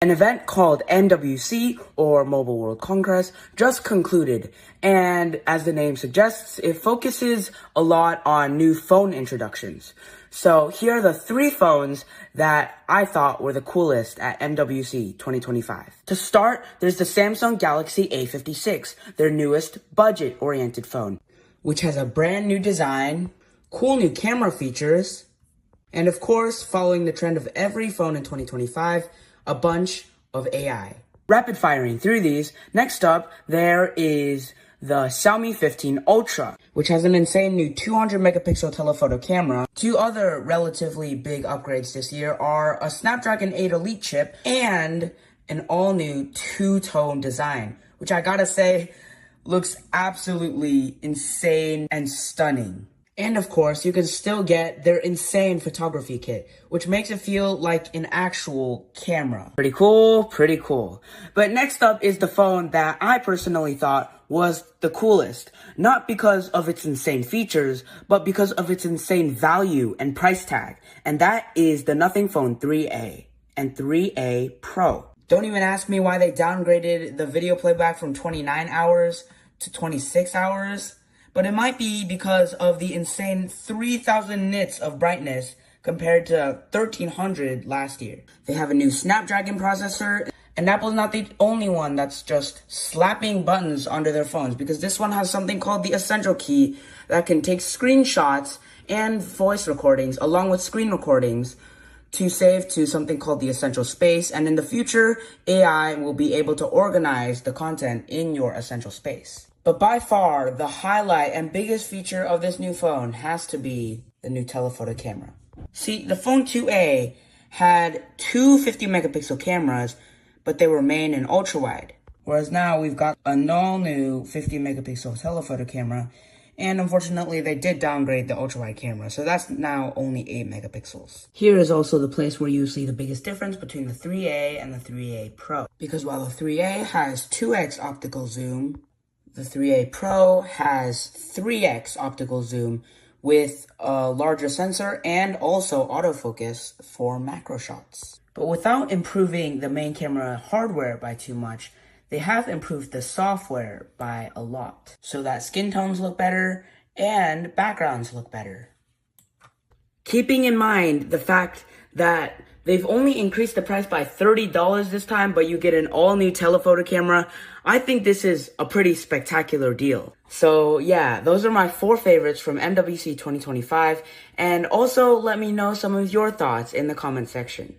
An event called MWC, or Mobile World Congress, just concluded, and as the name suggests, it focuses a lot on new phone introductions. So here are the 3 phones that I thought were the coolest at MWC 2025. To start, there's the Samsung Galaxy A56, their newest budget-oriented phone, which has a brand new design, cool new camera features, and of course, following the trend of every phone in 2025, a bunch of AI. Rapid firing through these, next up, there is the Xiaomi 15 Ultra, which has an insane new 200 megapixel telephoto camera. 2 other relatively big upgrades this year are a Snapdragon 8 Elite chip and an all-new two-tone design, which I gotta say, looks absolutely insane and stunning. And of course, you can still get their insane photography kit, which makes it feel like an actual camera. Pretty cool, pretty cool. But next up is the phone that I personally thought was the coolest. Not because of its insane features, but because of its insane value and price tag. And that is the Nothing Phone 3A and 3A Pro. Don't even ask me why they downgraded the video playback from 29 hours to 26 hours. But it might be because of the insane 3,000 nits of brightness compared to 1,300 last year. They have a new Snapdragon processor, and Apple's not the only one that's just slapping buttons onto their phones, because this one has something called the Essential Key that can take screenshots and voice recordings along with screen recordings to save to something called the Essential Space, and in the future, AI will be able to organize the content in your Essential Space. But by far, the highlight and biggest feature of this new phone has to be the new telephoto camera. See, the Phone 2A had 2 50 megapixel cameras, but they were main and ultra wide. Whereas now we've got a all new 50 megapixel telephoto camera, and unfortunately they did downgrade the ultra wide camera, so that's now only 8 megapixels. Here is also the place where you see the biggest difference between the 3A and the 3A Pro. Because while the 3A has 2x optical zoom, the 3A Pro has 3x optical zoom with a larger sensor and also autofocus for macro shots. But without improving the main camera hardware by too much, they have improved the software by a lot, so that skin tones look better and backgrounds look better. Keeping in mind the fact that they've only increased the price by $30 this time, but you get an all-new telephoto camera, I think this is a pretty spectacular deal. So yeah, those are my 4 favorites from MWC 2025, and also let me know some of your thoughts in the comment section.